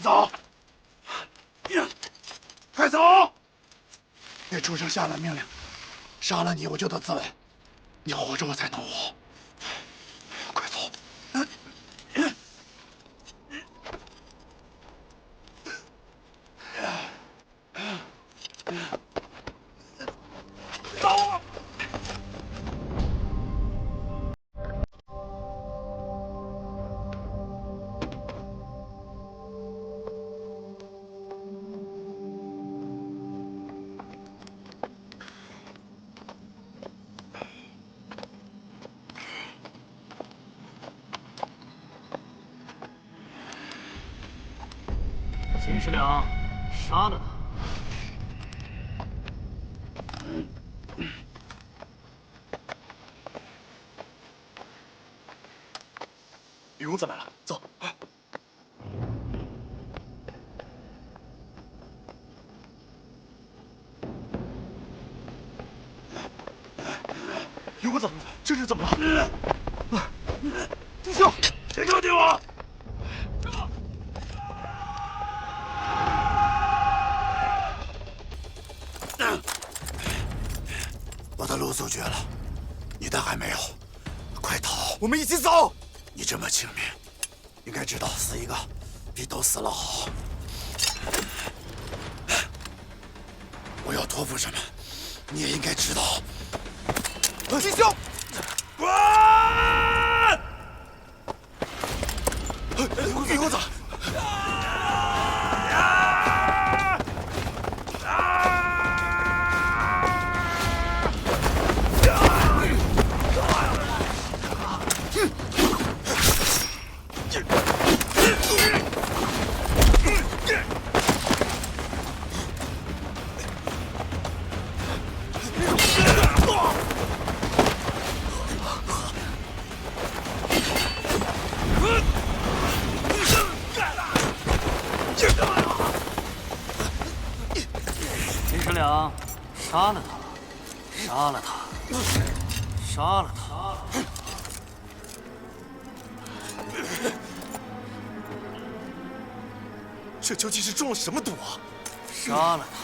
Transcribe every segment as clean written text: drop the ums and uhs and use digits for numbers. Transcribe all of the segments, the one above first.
走！快走！那畜生下了命令，杀了你我就得自刎，你活着我才能活。快走！走！秦师良，杀了他！云公子来了，走。云公子，这是怎么了？弟兄，别靠近我！我的路阻绝了，你的还没有，快逃！我们一起走。你这么轻命，应该知道死一个比都死了好。我要托付什么，你也应该知道。弟兄，滚！云公子。秦师良，杀了他！杀了他！杀了他！这究竟是中了什么毒啊？杀了他！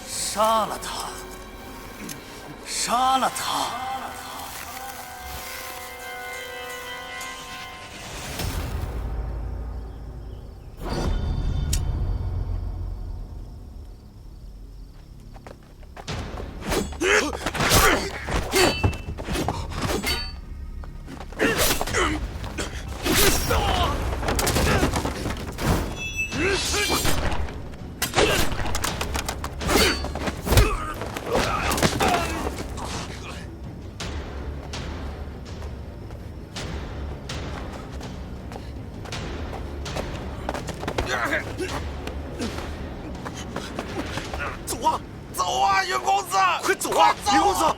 杀了他！杀了他！走啊，走啊，云公子，快走啊，云公子！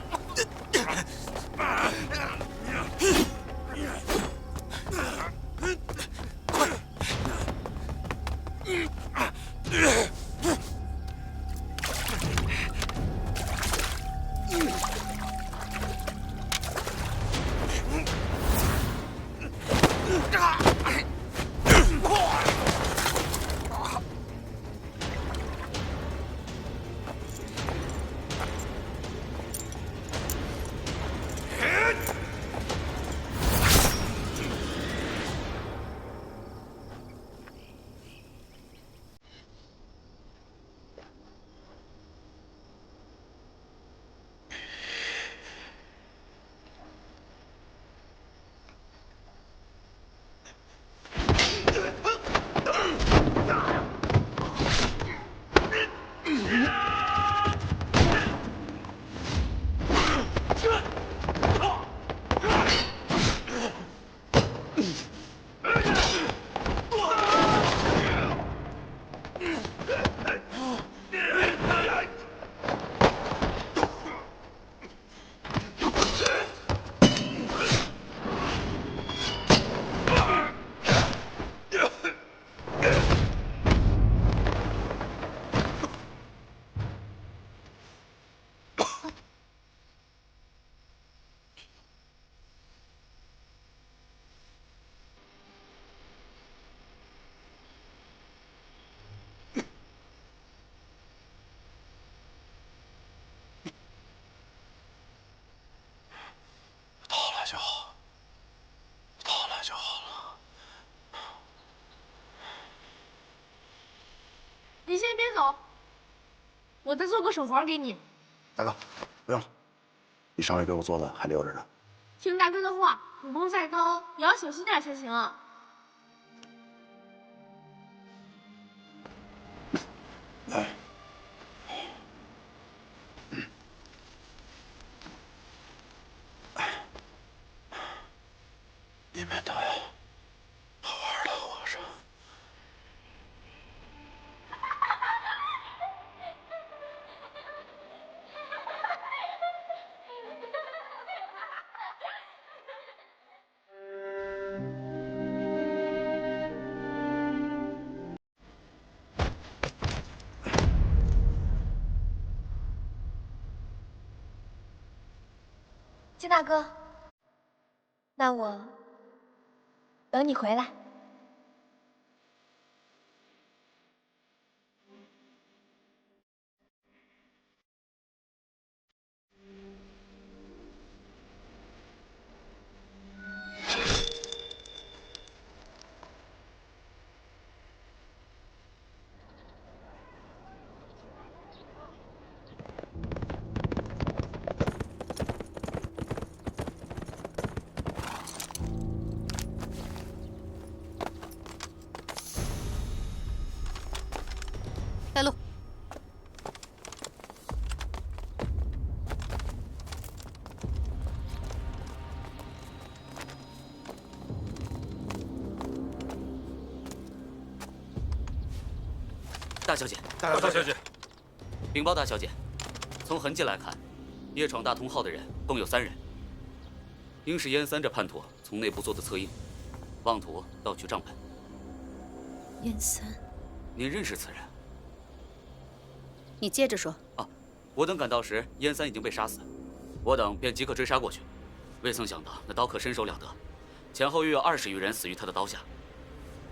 走，我再做个手环给你。大哥，不用了，你上回给我做的还留着呢。听大哥的话，武功再高也要小心点才行啊。来，你们都要好好的活着。金大哥，那我等你回来。带路。大小姐，大小姐，禀报大小姐，从痕迹来看，夜闯大通号的人共有3人，应是燕三这叛徒从内部做的策应，妄图盗取账本。燕三，您认识此人？你接着说。我等赶到时，燕三已经被杀死，我等便即刻追杀过去，未曾想到那刀客身手了得，前后约有20余人死于他的刀下。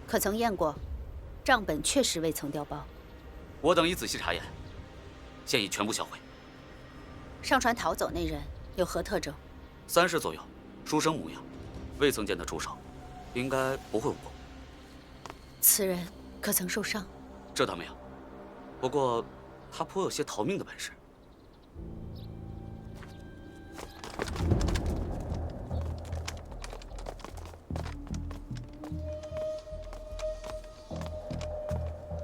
可曾验过，账本确实未曾调包？我等已仔细查验，现已全部销毁。上船逃走那人有何特征？30左右，书生模样，未曾见他出手，应该不会无功。此人可曾受伤？这倒没有，不过他颇有些逃命的本事。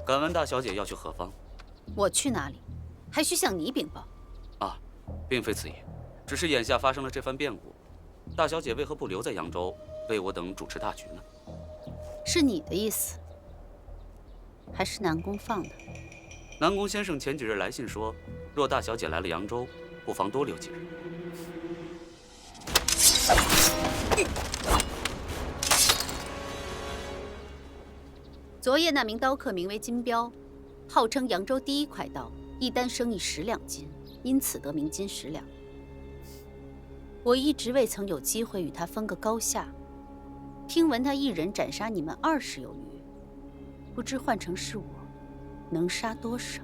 敢问大小姐要去何方？我去哪里，还需向你禀报？啊，并非此意，只是眼下发生了这番变故，大小姐为何不留在扬州，为我等主持大局呢？是你的意思，还是南宫放的？南宫先生前几日来信说，若大小姐来了扬州，不妨多留几日。昨夜那名刀客名为金彪，号称扬州第1快刀，一单生意10两金，因此得名金10两。我一直未曾有机会与他分个高下，听闻他一人斩杀你们20有余，不知换成是我，能杀多少？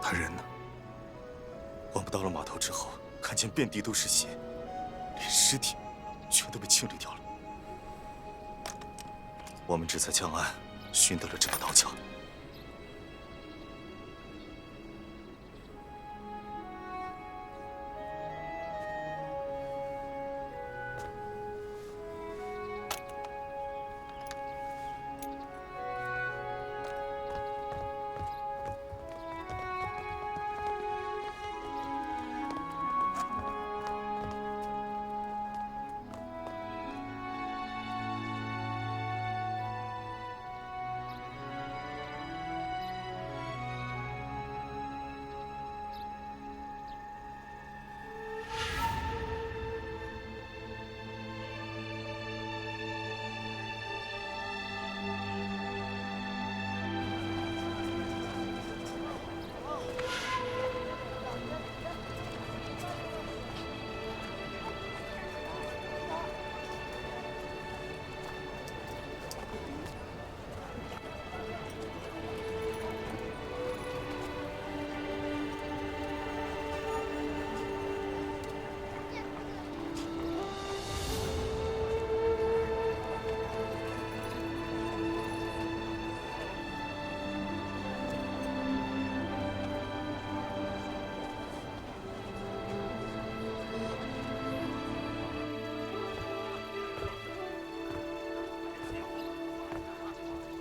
他人呢？我们到了码头之后，看见遍地都是血，连尸体全都被清理掉了。我们只在江岸寻得了这把刀鞘。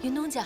云东家，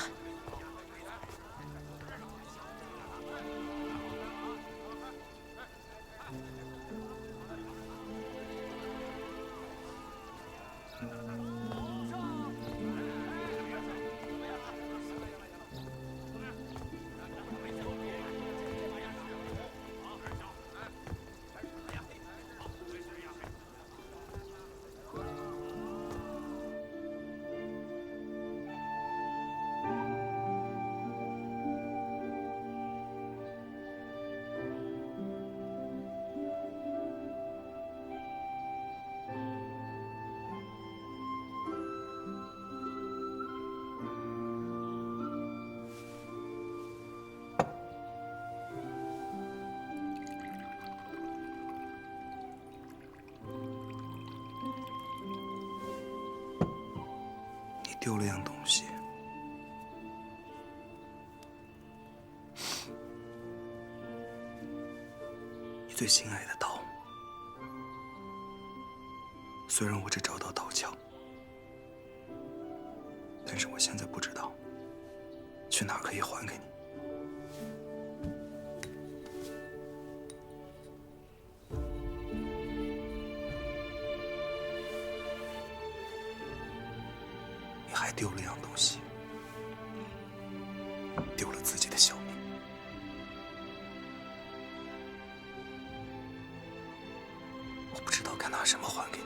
你丢了样东西。你最心爱的刀。虽然我只找到刀鞘，但是我现在不知道去哪儿可以还给你。你还丢了样东西，丢了自己的小命。我不知道该拿什么还给你。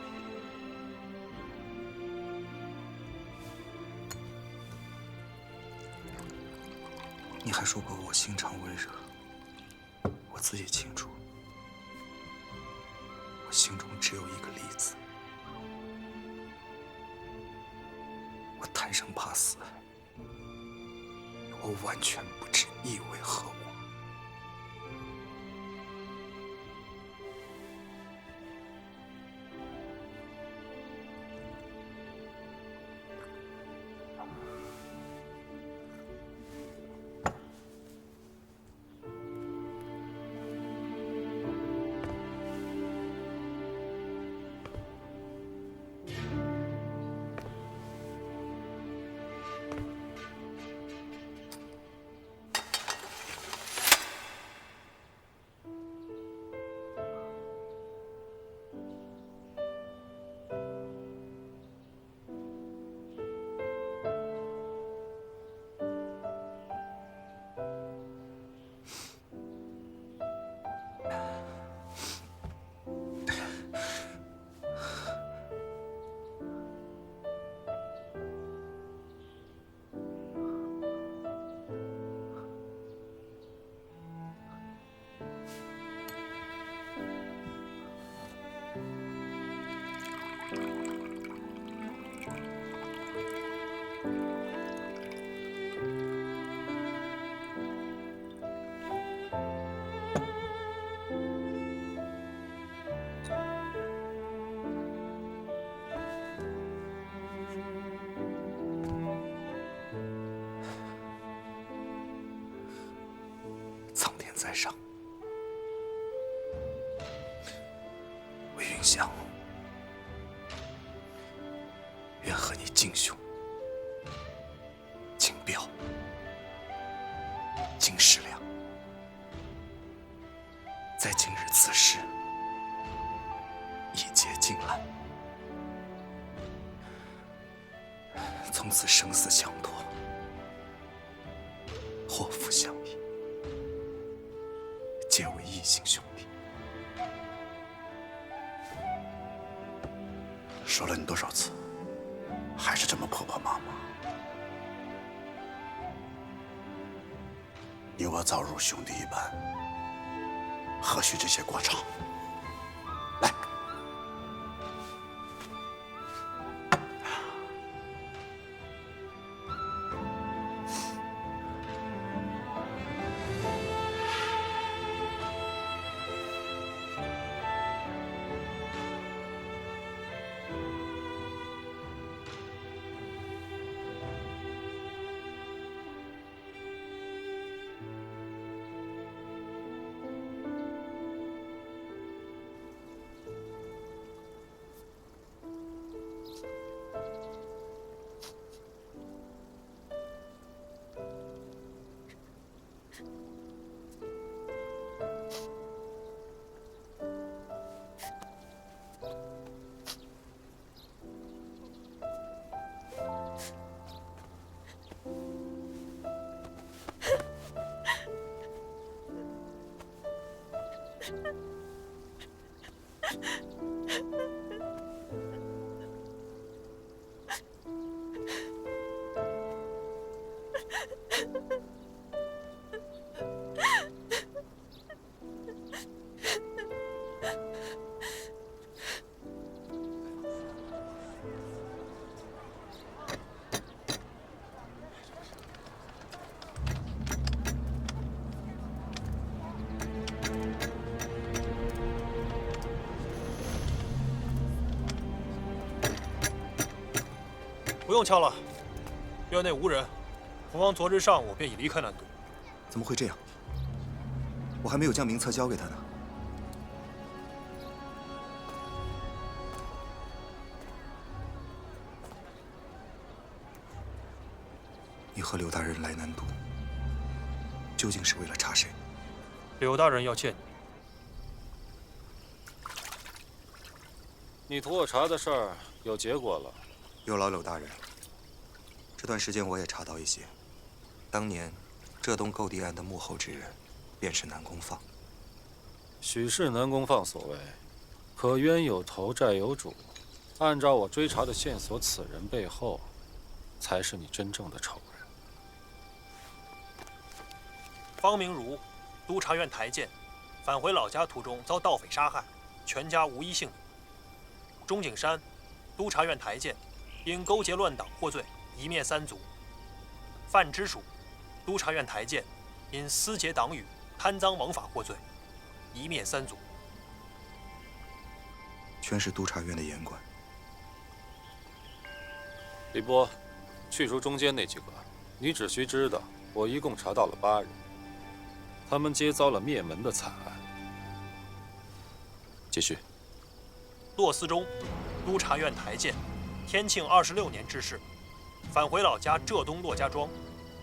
你还说过我心肠温热，我自己清楚，我心中只有一个利字。我贪生怕死，我完全不知意为何物。在上，我云香愿和你敬兄、敬表、敬食粮，在今日此时，一结金兰，从此生死相托，祸福相依，结为异姓兄弟。说了你多少次，还是这么婆婆妈妈。你我早如兄弟一般，何须这些过场？来，不用敲了，院内无人，父王昨日上午便已离开南都。怎么会这样？我还没有将名册交给他呢。你和柳大人来南都，究竟是为了查谁？柳大人要见你。你图我查的事儿有结果了？有劳柳大人。这段时间我也查到一些，当年浙东购地案的幕后之人，便是南宫放。许是南宫放所为，可冤有头债有主。按照我追查的线索，此人背后才是你真正的仇人。方明儒，督察院台监，返回老家途中遭盗匪杀害，全家无一幸免。钟景山，督察院台监，因勾结乱党获罪，一灭三族。范知蜀，督察院台监，因私结党羽、贪赃枉法获罪，一灭三族。全是督察院的言官。李波，去除中间那几个，你只需知道，我一共查到了8人，他们皆遭了灭门的惨案。继续。骆思忠，督察院台监，天庆26年之事，返回老家浙东骆家庄。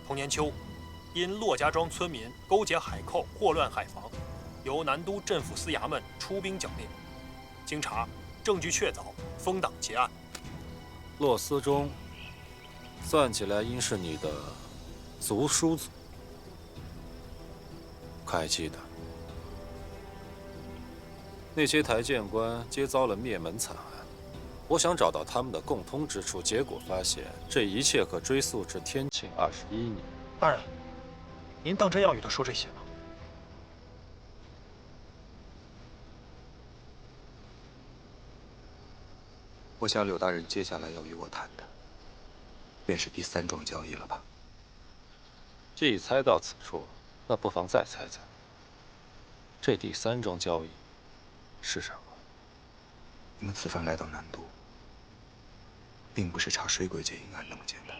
同年秋，因骆家庄村民勾结海寇，祸乱海防，由南都镇抚司衙门出兵剿灭。经查，证据确凿，封党结案。骆思忠，算起来应是你的族叔祖。可还记得，那些台谏官皆遭了灭门惨案。我想找到他们的共通之处，结果发现这一切可追溯至天庆21年。大人，您当真要与他说这些吗？我想柳大人接下来要与我谈的，便是第3桩交易了吧？既已猜到此处，那不妨再猜猜，这第3桩交易是什么？你们此番来到南都，并不是查水鬼劫阴案那么简单。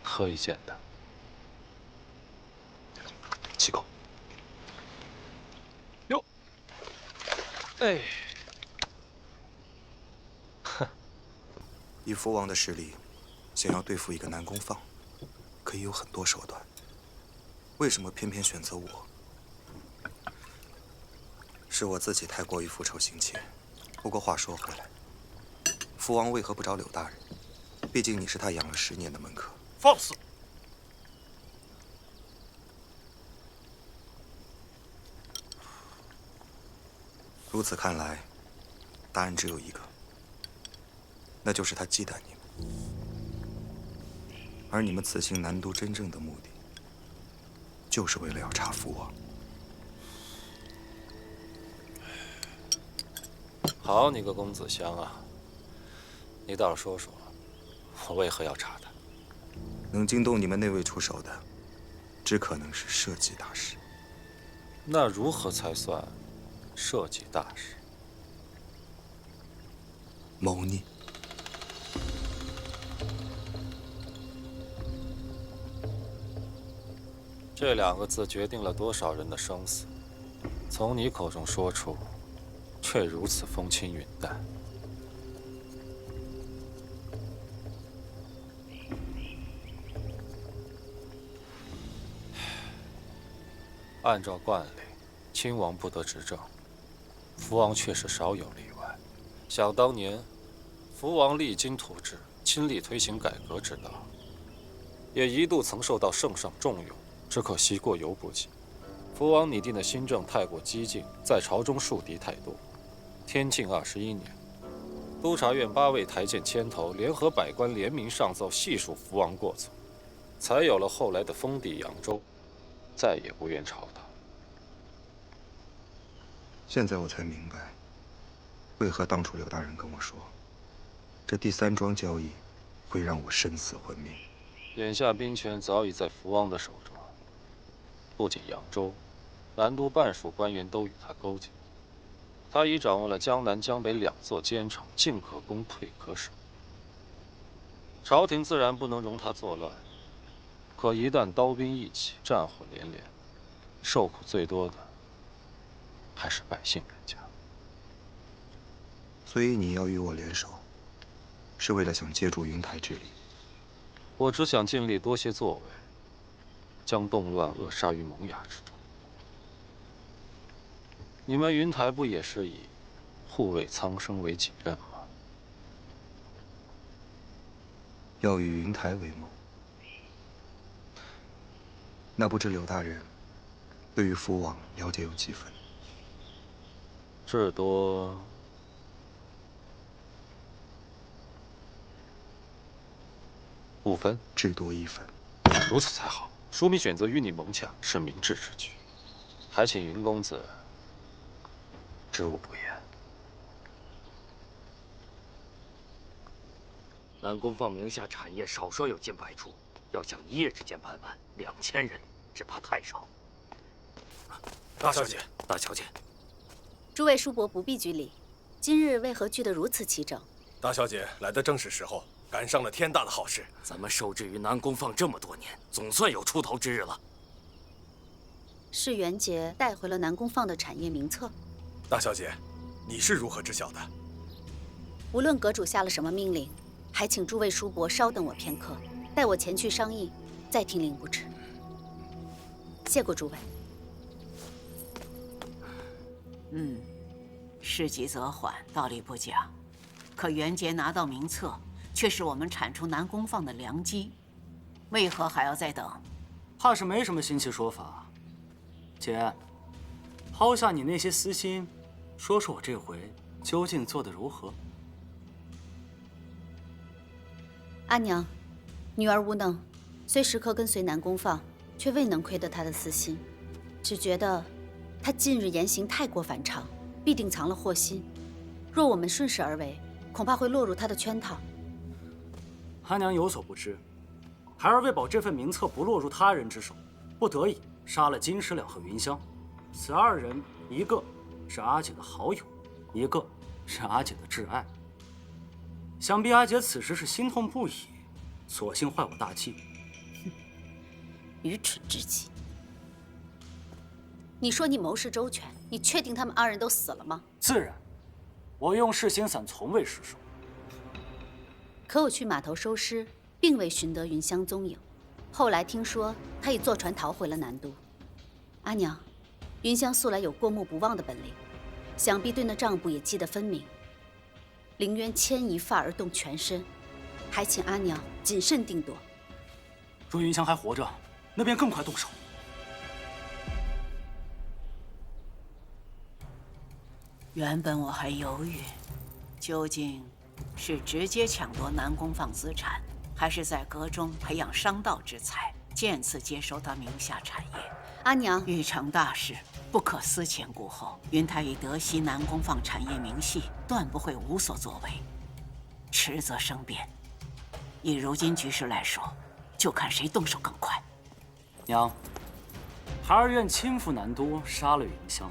何以简单？启口。哎，以福王的实力，想要对付一个南宫放，可以有很多手段。为什么偏偏选择我？是我自己太过于复仇心切。不过话说回来，福王为何不找柳大人？毕竟你是他养了10年的门客。放肆！如此看来，答案只有一个，那就是他忌惮你们。而你们此行南都真正的目的，就是为了要查福王。好你个公子香啊！你倒是说说，我为何要查他？能惊动你们内卫出手的，只可能是社稷大事。那如何才算社稷大事？谋逆。这2个字决定了多少人的生死，从你口中说出，却如此风轻云淡。按照惯例，亲王不得执政，福王却是少有例外。想当年，福王励精图治，亲力推行改革之道，也一度曾受到圣上重用。只可惜过犹不及，福王拟定的新政太过激进，在朝中树敌太多。天庆21年，督察院8位台谏牵头，联合百官联名上奏，细数福王过错，才有了后来的封地扬州，再也无缘朝堂。现在我才明白，为何当初柳大人跟我说，这第3桩交易会让我生死混命。眼下兵权早已在福王的手中。不仅扬州、南都半数官员都与他勾结，他已掌握了江南、江北2座奸场，进可攻，退可守。朝廷自然不能容他作乱，可一旦刀兵一起，战火连连，受苦最多的还是百姓人家。所以你要与我联手，是为了想借助云台之力？我只想尽力多些作为，将动乱扼杀于萌芽之中。你们云台不也是以护卫苍生为己任吗？要与云台为盟，那不知柳大人对于福王了解有几分？至多5分，至多1分。如此才好。说明选择与你盟洽是明智之举，还请云公子知无不言。南宫放名下产业少说有近100处，要想一夜之间办完，2000人只怕太少。大小姐，大小姐，诸位叔伯不必拘礼，今日为何聚得如此齐整？大小姐来的正是时候，赶上了天大的好事。咱们受制于南宫放这么多年，总算有出头之日了。是元杰带回了南宫放的产业名册。大小姐，你是如何知晓的？无论阁主下了什么命令，还请诸位叔伯稍等我片刻，待我前去商议，再听令不迟。谢过诸位。事急则缓，道理不假。可元杰拿到名册，却是我们铲除南宫放的良机，为何还要再等？怕是没什么新奇说法。姐，抛下你那些私心，说说我这回究竟做得如何？阿娘，女儿无能，虽时刻跟随南宫放，却未能窥得他的私心，只觉得他近日言行太过反常，必定藏了祸心。若我们顺势而为，恐怕会落入他的圈套。阿娘有所不知，孩儿为保这份名册不落入他人之手，不得已杀了金石两和云香。此2人，一个是阿姐的好友，一个是阿姐的挚爱。想必阿姐此时是心痛不已，索性坏我大计。愚蠢至极！你说你谋事周全，你确定他们2人都死了吗？自然，我用噬心散从未失手。可我去码头收尸，并未寻得云香踪影。后来听说他已坐船逃回了南都。阿娘，云香素来有过目不忘的本领，想必对那账簿也记得分明。凌渊牵一发而动全身，还请阿娘谨慎定夺。若云香还活着，那便更快动手。原本我还犹豫，究竟是直接抢夺南宫放资产，还是在阁中培养商道之才，渐次接收他名下产业。阿娘，欲成大事，不可思前顾后。云台已得悉南宫放产业明细，断不会无所作为。迟则生变，以如今局势来说，就看谁动手更快。娘，孩儿愿亲赴南都，杀了云香，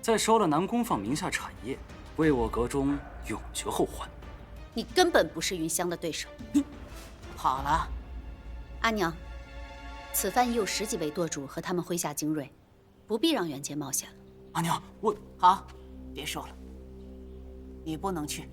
再收了南宫放名下产业，为我阁中永绝后患。你根本不是云香的对手。好了，阿娘，此番已有10几位舵主和他们麾下精锐，不必让元杰冒险了。阿娘，我好，别说了，你不能去。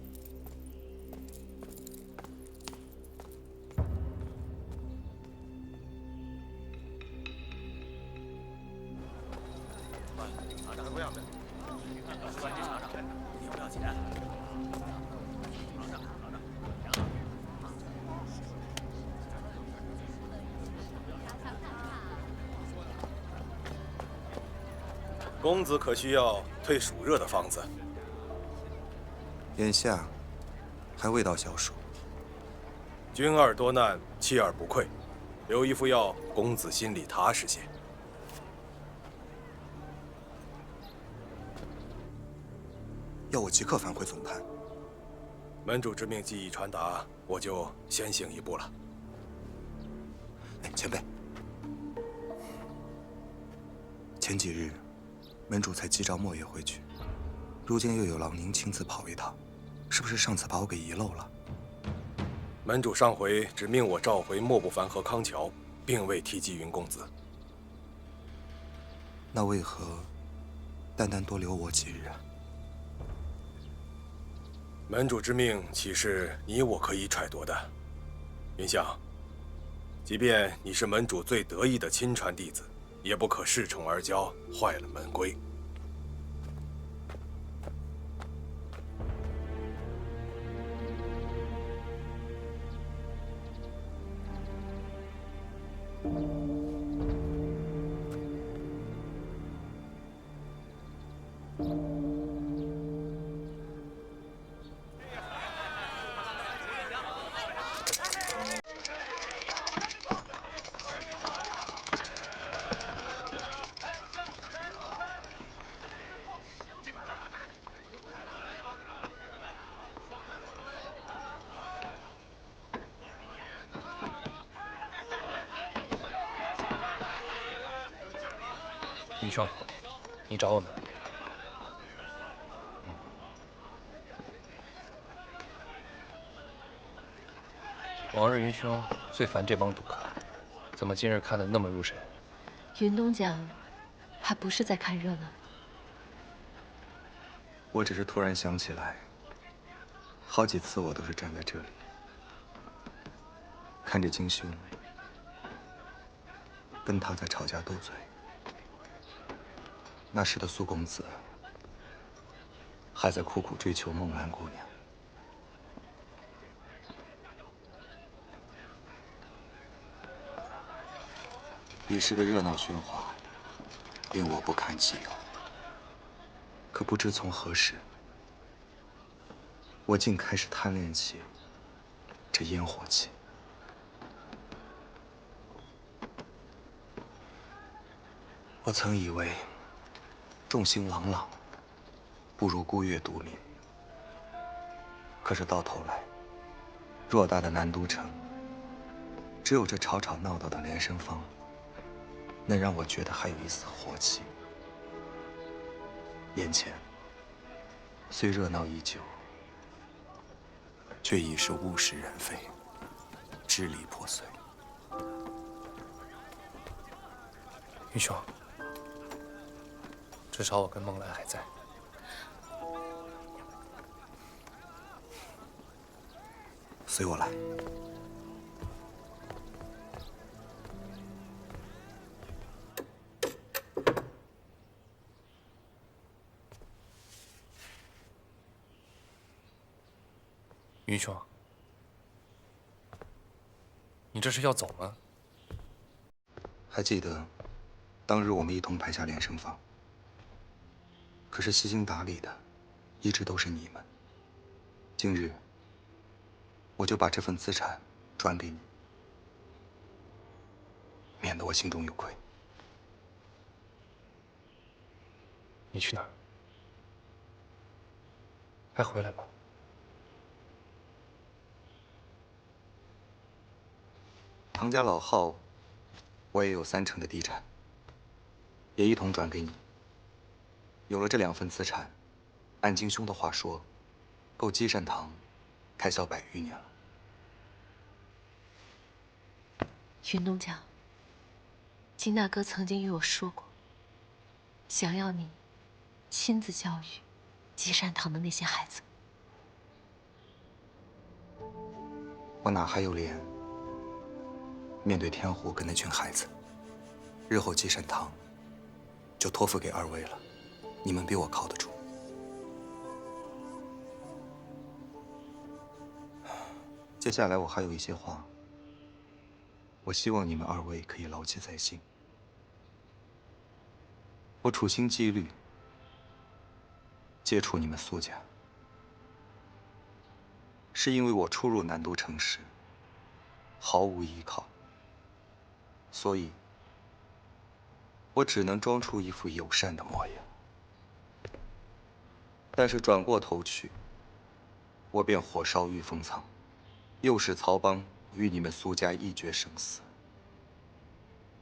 公子可需要退暑热的方子？眼下还未到消暑。君儿多难，妻儿不愧。留一副药，公子心里踏实些。要我即刻返回总坛。门主之命既已传达，我就先行一步了。哎，前辈，前几日门主才击召莫爷回去，如今又有郎宁亲自跑一趟，是不是上次把我给遗漏了？门主上回只命我召回莫不凡和康桥，并未提及云公子。那为何单单多留我几日啊？门主之命岂是你我可以揣度的？云香，即便你是门主最得意的亲传弟子，也不可恃宠而骄，坏了门规。云兄，你找我们？往日云兄最烦这帮赌客，怎么今日看得那么入神？云东讲，还不是在看热闹。我只是突然想起来，好几次我都是站在这里，看着金兄跟他在吵架斗嘴。那时的苏公子还在苦苦追求梦兰姑娘。一时的热闹喧哗令我不堪其扰，可不知从何时，我竟开始贪恋起这烟火气。我曾以为众星朗朗不如孤月独明，可是到头来，偌大的南都城，只有这吵吵闹闹的连生坊，能让我觉得还有一丝活气。眼前虽热闹依旧，却已是物是人非，支离破碎。云兄，至少我跟梦兰还在。随我来。云兄，你这是要走吗？还记得当日我们一同排下连胜方，可是悉心打理的一直都是你们。今日我就把这份资产转给你，免得我心中有愧。你去哪儿？还回来吗？唐家老号，我也有30%的地产，也一同转给你。有了这2份资产，按金兄的话说，够积善堂开销100余年了。云东家，金大哥曾经与我说过，想要你亲自教育积善堂的那些孩子。我哪还有脸面对天湖跟那群孩子？日后积善堂就托付给2位了，你们比我靠得住。接下来我还有一些话，我希望你们2位可以牢记在心。我处心积虑接触你们苏家，是因为我初入南都城时毫无依靠，所以我只能装出一副友善的模样。但是转过头去，我便火烧御风仓，诱使曹邦与你们苏家一决生死。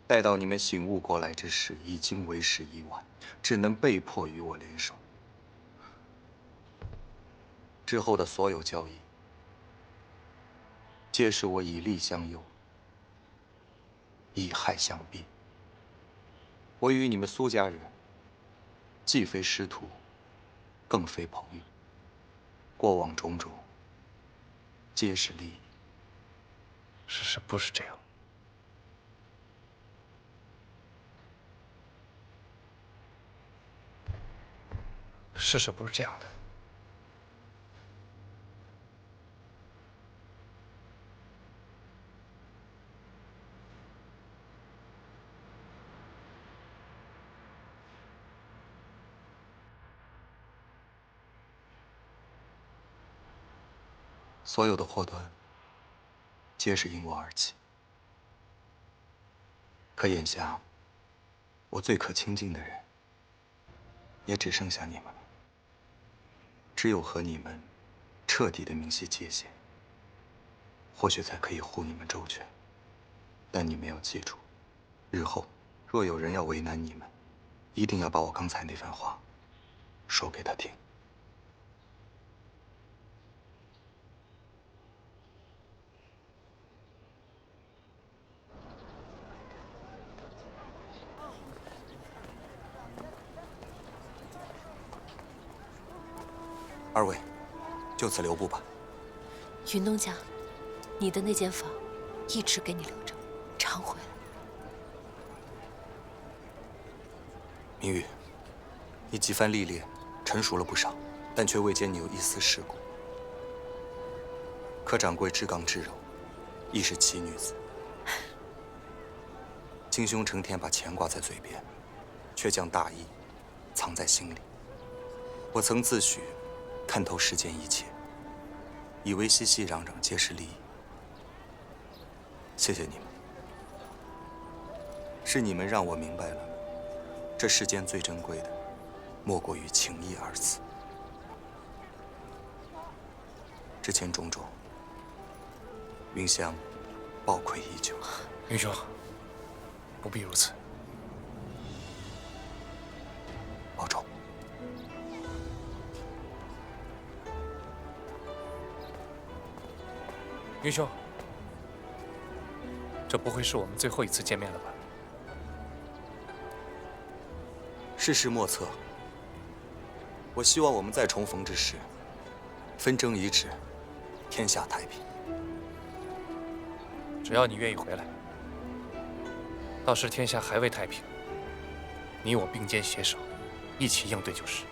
待到你们醒悟过来之时，已经为时已晚，只能被迫与我联手。之后的所有交易，皆是我以利相诱，以害相逼。我与你们苏家人，既非师徒，更非朋友。过往种种，皆是利益。事实不是这样。事实不是这样的。所有的祸端，皆是因我而起。可眼下，我最可亲近的人，也只剩下你们了。只有和你们彻底的明晰界限，或许才可以护你们周全。但你们要记住，日后若有人要为难你们，一定要把我刚才那番话说给他听。2位，就此留步吧。云东家，你的那间房一直给你留着，常回来。明玉，你几番历练，成熟了不少，但却未见你有一丝世故。可掌柜至刚至柔，亦是奇女子。金兄成天把钱挂在嘴边，却将大义藏在心里。我曾自诩看透世间一切，以为熙熙攘攘皆是利益。谢谢你们，是你们让我明白了，这世间最珍贵的，莫过于情义2字。之前种种，云香抱愧已久。云兄，不必如此。保重。云兄，这不会是我们最后一次见面了吧？世事莫测，我希望我们再重逢之时，纷争已止，天下太平。只要你愿意回来，到时天下还未太平，你我并肩携手，一起应对就是。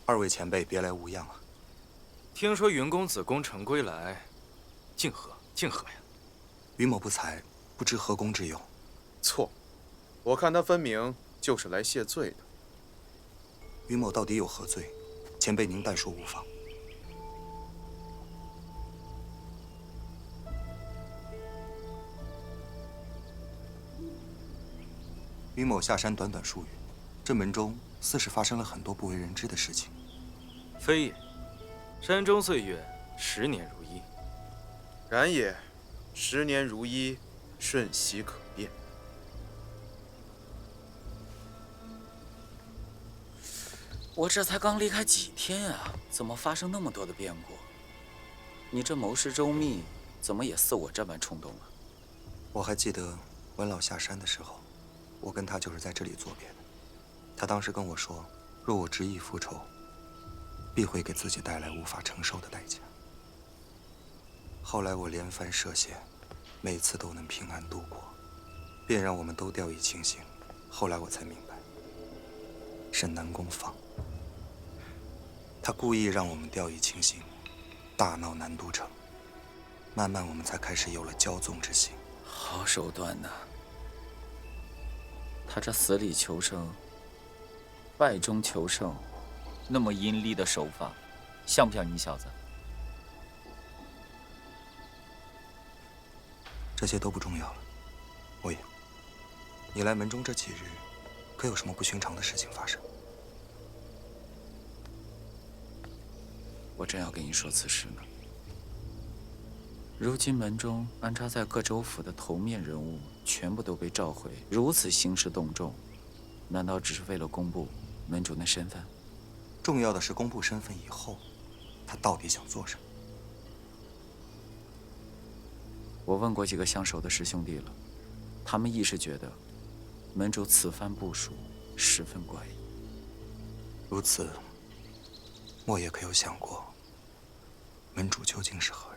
二位前辈别来无恙啊！听说云公子功成归来，竟何呀？云某不才，不知何功之有。错，我看他分明就是来谢罪的。云某到底有何罪？前辈您但说无妨。云某下山短短数月，这门中似是发生了很多不为人知的事情。非也，山中岁月10年如一。然也，10年如一，瞬息可辨。我这才刚离开几天啊，怎么发生那么多的变故？你这谋事周密，怎么也似我这般冲动啊？我还记得文老下山的时候，我跟他就是在这里作别的。他当时跟我说，若我执意复仇，必会给自己带来无法承受的代价。后来我连番涉险，每次都能平安度过，便让我们都掉以轻心。后来我才明白，是南宫放。他故意让我们掉以轻心，大闹南都城。慢慢我们才开始有了骄纵之心。好手段呐！他这死里求生，败中求胜，那么阴厉的手法，像不像你小子？这些都不重要了。欧爷，你来门中这几日，可有什么不寻常的事情发生？我正要跟你说此事呢。如今门中安插在各州府的头面人物全部都被召回，如此兴师动众，难道只是为了公布门主的身份？重要的是公布身份以后，他到底想做什么？我问过几个相熟的师兄弟了，他们亦是觉得门主此番部署十分怪异。如此，莫也可有想过，门主究竟是何人？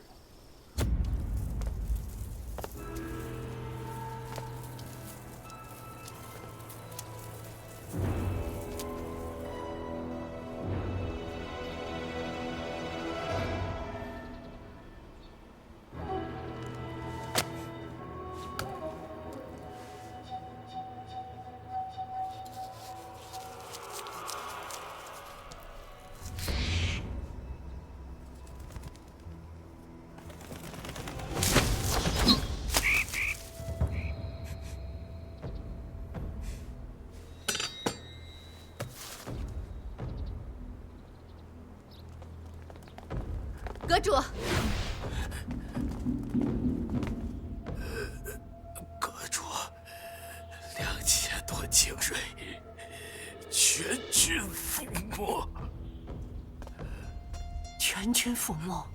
阁主，阁主，2000多精锐，全军覆没。全军覆没。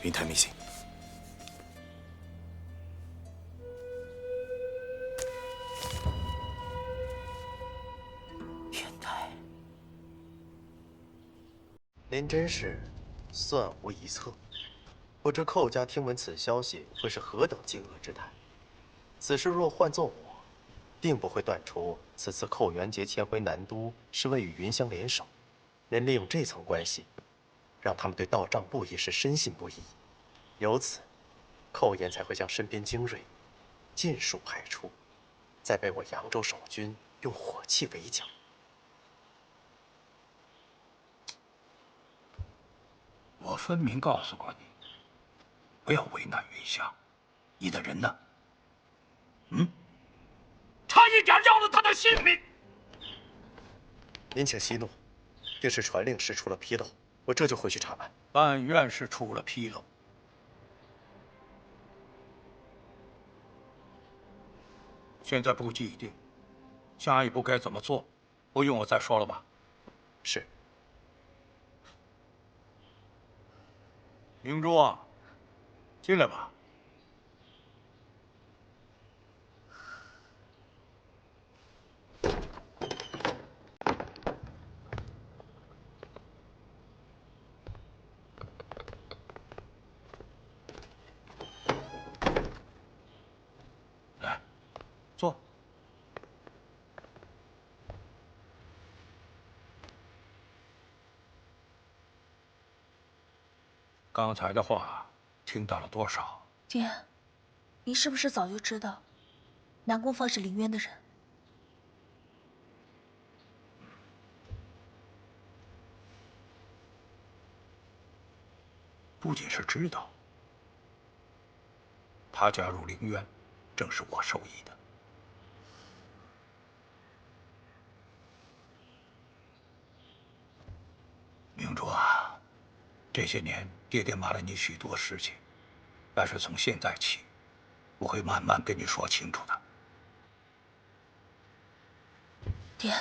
云台密信。您真是算无一策。不知寇家听闻此消息，会是何等惊愕之态？此事若换作我，定不会断出此次寇元杰迁回南都是为与云香联手。您利用这层关系，让他们对道丈布一事深信不疑，由此，寇岩才会将身边精锐尽数派出，再被我扬州守军用火器围剿。我分明告诉过你，不要为难云香。你的人呢？差一点要了他的性命。您请息怒，定是传令室出了纰漏，我这就回去查办。但愿是出了纰漏。现在布局已定，下一步该怎么做，不用我再说了吧？是。明珠啊，进来吧。来，坐。刚才的话听到了多少？爹，您是不是早就知道南宫放是林渊的人？不仅是知道，他加入凌渊，正是我授意的。明珠啊，这些年爹爹瞒了你许多事情，但是从现在起，我会慢慢跟你说清楚的。爹，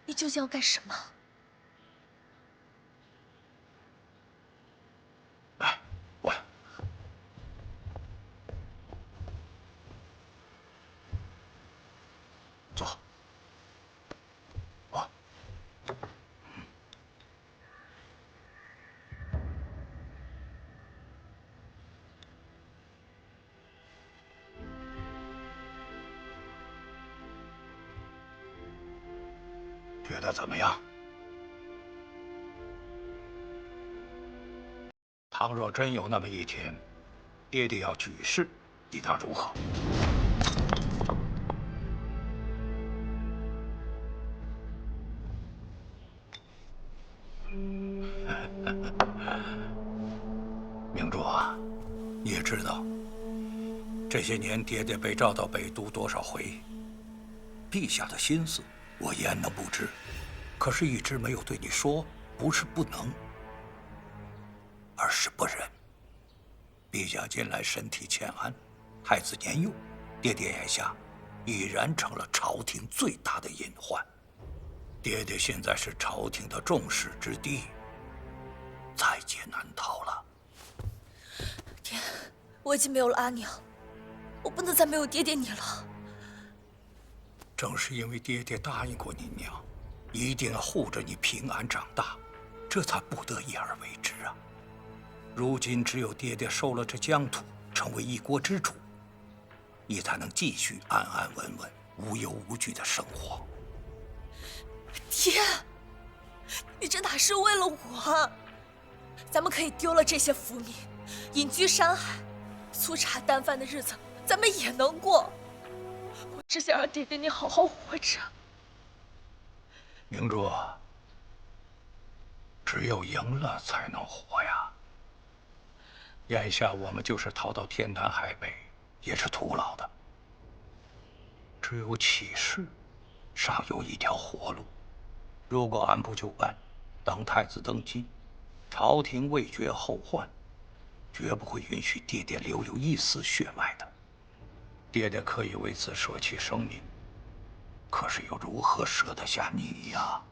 你究竟要干什么？来，我坐。我。觉得怎么样？倘若真有那么一天，爹爹要举事，你当如何？明珠啊，你也知道，这些年爹爹被召到北都多少回，陛下的心思我焉能不知？可是一直没有对你说，不是不能，而是不忍。陛下近来身体欠安，太子年幼，爹爹眼下已然成了朝廷最大的隐患。爹爹现在是朝廷的众矢之的，在劫难逃了。爹，我已经没有了阿娘，我不能再没有爹爹你了。正是因为爹爹答应过你娘，一定要护着你平安长大，这才不得已而为之啊。如今只有爹爹收了这疆土，成为一国之主，你才能继续安安稳稳、无忧无惧的生活。爹，你这哪是为了我？咱们可以丢了这些福民，隐居山海，粗茶淡饭的日子咱们也能过。我只想让爹爹你好好活着。明珠，只有赢了才能活呀。眼下我们就是逃到天南海北，也是徒劳的。只有起事，尚有一条活路。如果按部就班，等太子登基，朝廷未绝后患，绝不会允许爹爹留有一丝血脉的。爹爹可以为此舍弃生命，可是又如何舍得下你呀？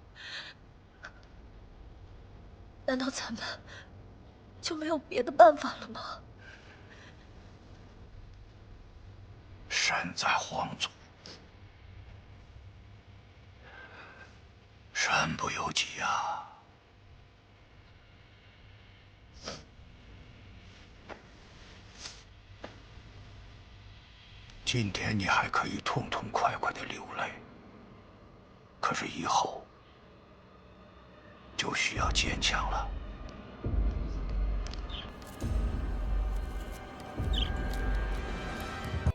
难道咱们就没有别的办法了吗？身在皇族，身不由己啊。今天你还可以痛痛快快的流泪，可是以后就需要坚强了。